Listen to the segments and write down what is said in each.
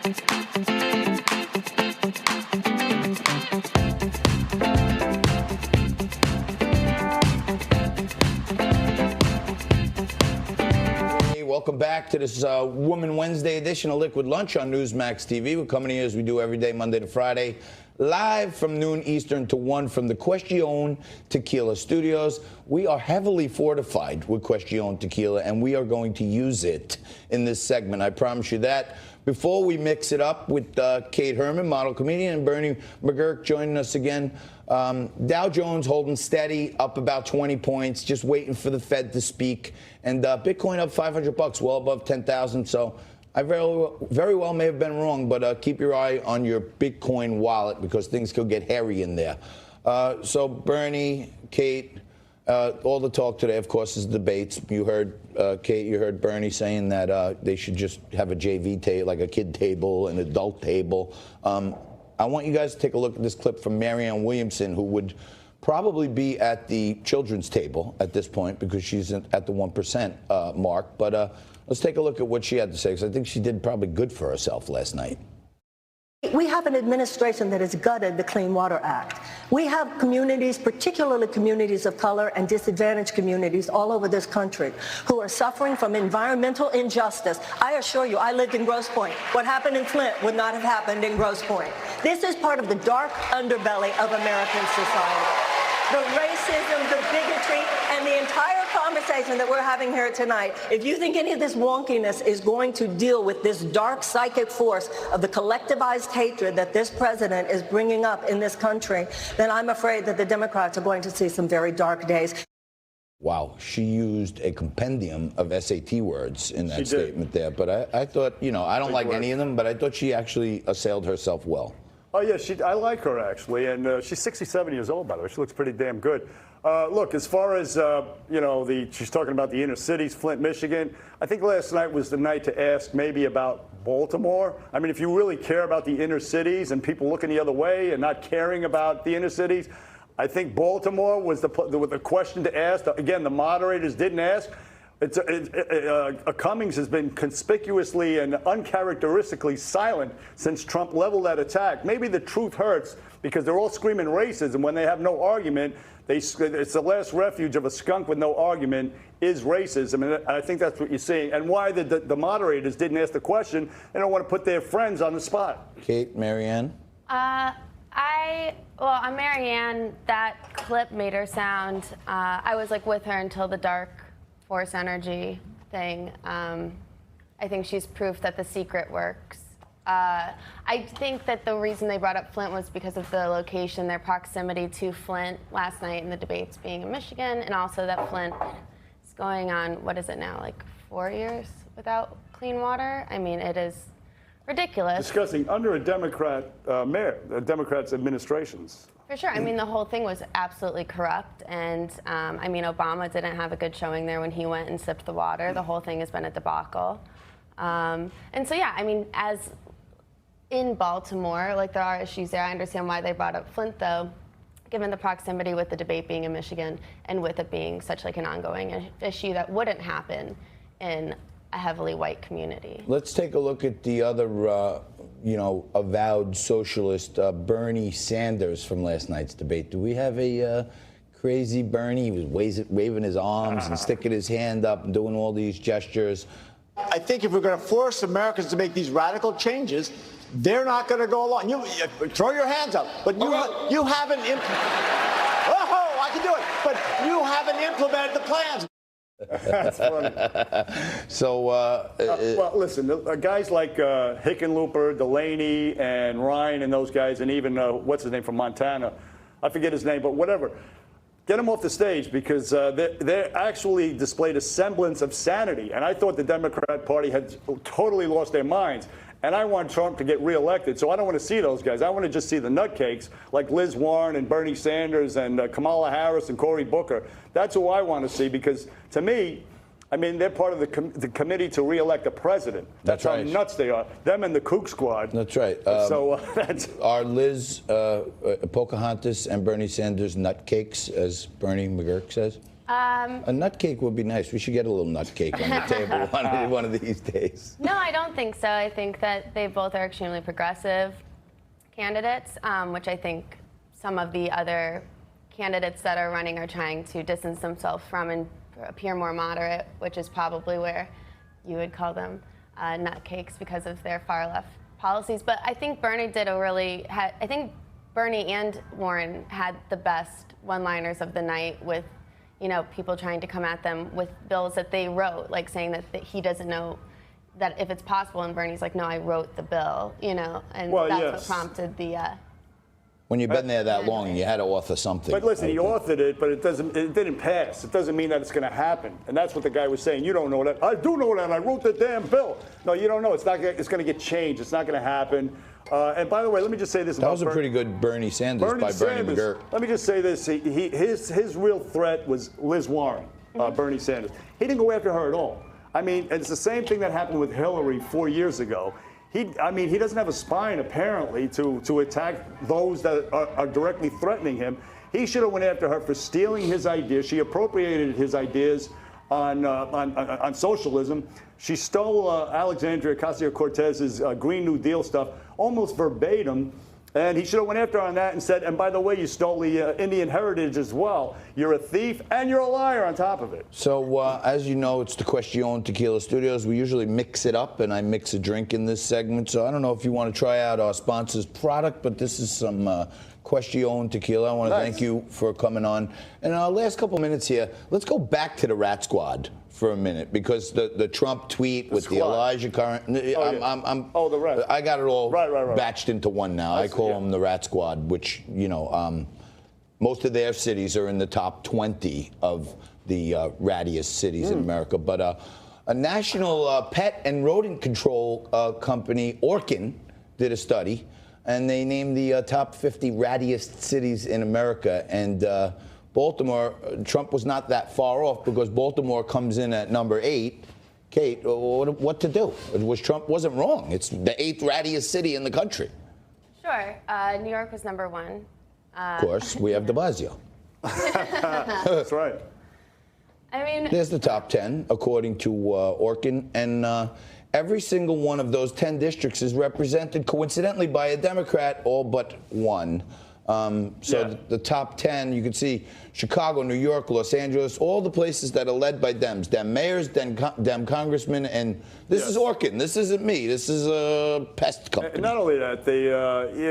Welcome back to this Woman Wednesday edition of Liquid Lunch on Newsmax TV. We're coming here as we do every day, Monday to Friday, live from noon Eastern to 1 from the Question Tequila Studios. We are heavily fortified with Question Tequila, and we are going to use it in this segment. I promise you that. Before we mix it up with Kate Herman, model comedian, and Bernie McGurk joining us again. Dow Jones holding steady, up about 20 points, just waiting for the Fed to speak. And Bitcoin up $500, well above 10,000. So I very well may have been wrong, but keep your eye on your Bitcoin wallet because things could get hairy in there. So Bernie, Kate, all the talk today, of course, is debates. You heard Kate, you heard Bernie saying that they should just have a JV table, like a kid table, an adult table. I want you guys to take a look at this clip from Marianne Williamson, who would probably be at the children's table at this point because she's at the 1% mark. But let's take a look at what she had to say, because I think she did probably good for herself last night. We have an administration that has gutted the Clean Water Act. We have communities, particularly communities of color and disadvantaged communities all over this country, who are suffering from environmental injustice. I assure you, I lived in Grosse Pointe. What happened in Flint would not have happened in Grosse Pointe. This is part of the dark underbelly of American society. The racism, the bigotry, and the entire conversation that we're having here tonight, if you think any of this wonkiness is going to deal with this dark psychic force of the collectivized hatred that this president is bringing up in this country, then I'm afraid that the Democrats are going to see some very dark days. Wow, she used a compendium of SAT words in that statement there. But I thought, you know, I don't like any of them, but I thought she actually assailed herself well. Oh, yeah, I like her, actually, and she's 67 years old, by the way. She looks pretty damn good. Look, as far as, you know, she's talking about the inner cities, Flint, Michigan, I think last night was the night to ask maybe about Baltimore. I mean, if you really care about the inner cities and people looking the other way and not caring about the inner cities, I think Baltimore was the question to ask. Again, the moderators didn't ask. Cummings has been conspicuously and uncharacteristically silent since Trump leveled that attack. Maybe the truth hurts because they're all screaming racism when they have no argument. It's the last refuge of a skunk with no argument is racism, and I think that's what you're seeing. And why the moderators didn't ask the question, they don't want to put their friends on the spot. Kate, Marianne? Well, on Marianne, that clip made her sound, I was like with her until the dark force energy thing. I think she's proof that the secret works. I think that the reason they brought up Flint was because of the location, their proximity to Flint last night, and the debates being in Michigan, and also that Flint is going on, what is it now, like 4 years without clean water? I mean, it is ridiculous. Disgusting under a Democrat mayor, a Democrat's administrations. For sure. I mean, the whole thing was absolutely corrupt. And, I mean, Obama didn't have a good showing there when he went and sipped the water. The whole thing has been a debacle. And so, yeah, I mean, as in Baltimore, like, there are issues there. I understand why they brought up Flint, though, given the proximity with the debate being in Michigan and with it being such, like, an ongoing issue that wouldn't happen in a heavily white community. Let's take a look at the other, you know, avowed socialist, Bernie Sanders from last night's debate. Do we have a crazy Bernie? He was waving his arms and sticking his hand up and doing all these gestures. I think if we're going to force Americans to make these radical changes, they're not going to go along. You throw your hands up, but you haven't. Oh, I can do it, but you haven't implemented the plans. That's funny. So, well, listen, guys like Hickenlooper, Delaney, and Ryan, and those guys, and even what's his name from Montana, I forget his name, but whatever. Get them off the stage because they actually displayed a semblance of sanity, and I thought the Democrat Party had totally lost their minds. And I want Trump to get reelected, so I don't want to see those guys. I want to just see the nutcakes like Liz Warren and Bernie Sanders and Kamala Harris and Cory Booker. That's who I want to see because, to me, I mean, they're part of the committee to reelect the president. That's right. How nuts they are. Them and the Kook squad. That's right. Are Liz, Pocahontas, and Bernie Sanders nutcakes, as Bernie McGurk says? A nut cake would be nice. We should get a little nut cake on the table one of these days. No, I don't think so. I think that they both are extremely progressive candidates, which I think some of the other candidates that are running are trying to distance themselves from and appear more moderate, which is probably where you would call them nutcakes because of their far left policies. But I think Bernie did I think Bernie and Warren had the best one-liners of the night with, people trying to come at them with bills that they wrote, like saying that he doesn't know that if it's possible, and Bernie's like, no, I wrote the bill, and Well, that's yes. what prompted the. When you've been there that long, you had to author something. But listen, he authored it, but it didn't pass. It doesn't mean that it's going to happen. And that's what the guy was saying. You don't know that. I do know that. I wrote the damn bill. No, you don't know. It's going to get changed. It's not going to happen. And by the way, let me just say this. That was a pretty good Bernie Sanders by Bernie McGurk. Let me just say this. His real threat was Liz Warren, Bernie Sanders. He didn't go after her at all. I mean, it's the same thing that happened with Hillary 4 years ago. He doesn't have a spine, apparently, to attack those that are directly threatening him. He should have went after her for stealing his ideas. She appropriated his ideas on socialism. She stole Alexandria Ocasio-Cortez's Green New Deal stuff almost verbatim. And he should have went after her on that and said, and by the way, you stole the Indian heritage as well. You're a thief and you're a liar on top of it. So, as you know, it's the Question Tequila Studios. We usually mix it up, and I mix a drink in this segment. So I don't know if you want to try out our sponsor's product, but this is some Question Tequila. I want to thank you for coming on. In our last couple minutes here, let's go back to the Rat Squad for a minute, because the Trump tweet with the Elijah Curran. The Rat. I got it all right. batched into one now. I call them the Rat Squad, which, most of their cities are in the top 20 of the rattiest cities in America. But a national pet and rodent control company, Orkin, did a study, and they named the top 50 rattiest cities in America. And Baltimore, Trump was not that far off, because Baltimore comes in at number 8. Kate, what to do? Trump wasn't wrong. It's the 8th rattiest city in the country. Sure. New York was number 1. Of course, we have de Blasio. That's right. I mean, There's the top 10, according to Orkin. And every single one of those 10 districts is represented, coincidentally, by a Democrat, all but one. The top 10, you can see Chicago, New York, Los Angeles, all the places that are led by Dems, Dem mayors, Dem congressmen, and this is Orkin. This isn't me. This is a pest company. And not only that,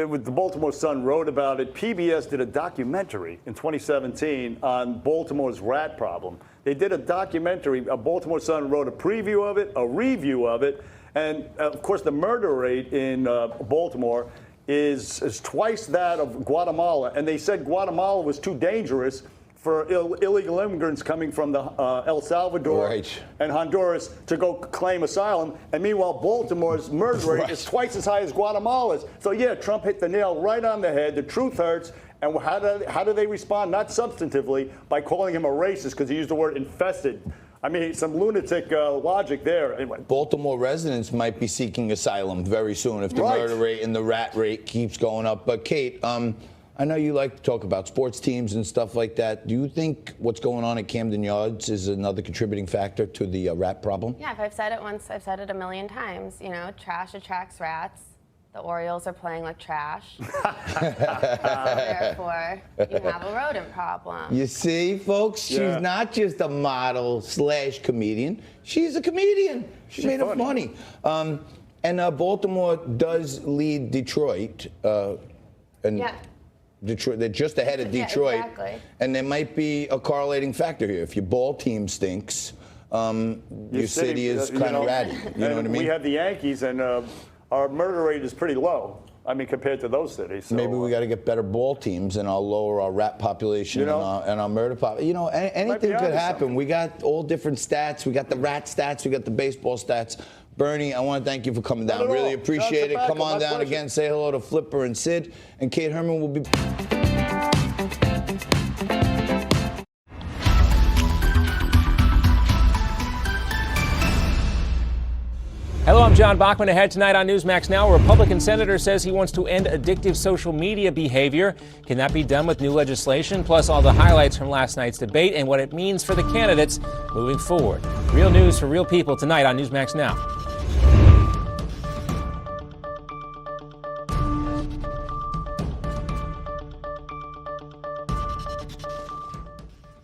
with the Baltimore Sun wrote about it. PBS did a documentary in 2017 on Baltimore's rat problem. They did a documentary. Baltimore Sun wrote a preview of it, a review of it, and of course the murder rate in Baltimore is twice that of Guatemala, and they said Guatemala was too dangerous for illegal immigrants coming from the El Salvador and Honduras to go claim asylum. And meanwhile, Baltimore's murder rate is twice as high as Guatemala's. So yeah, Trump hit the nail right on the head. The truth hurts. And how do they respond? Not substantively, by calling him a racist, because he used the word infested. I mean, some lunatic logic there. Anyway. Baltimore residents might be seeking asylum very soon if the murder rate and the rat rate keeps going up. But Kate, I know you like to talk about sports teams and stuff like that. Do you think what's going on at Camden Yards is another contributing factor to the rat problem? Yeah, if I've said it once, I've said it a million times. Trash attracts rats. The Orioles are playing like trash. Therefore, you have a rodent problem. You see, folks, she's not just a model / comedian. She's a comedian. She's made of money. And Baltimore does lead Detroit. Detroit, they're just ahead of Detroit. Yeah, exactly. And there might be a correlating factor here. If your ball team stinks, your city is kind of ratty. You know what I mean? We have the Yankees, and our murder rate is pretty low. I mean, compared to those cities. So, maybe we got to get better ball teams, and I'll lower our rat population and our murder population. Anything could happen. We got all different stats. We got the rat stats. We got the baseball stats. Bernie, I want to thank you for coming down. Really appreciate it. Come on down again. Say hello to Flipper and Sid. And Kate Herman will be... Hello Hello, I'm John Bachman. Ahead tonight on Newsmax Now, a Republican senator says he wants to end addictive social media behavior. Can that be done with new legislation? Plus, all the highlights from last night's debate and what it means for the candidates moving forward. Real news for real people tonight on Newsmax Now.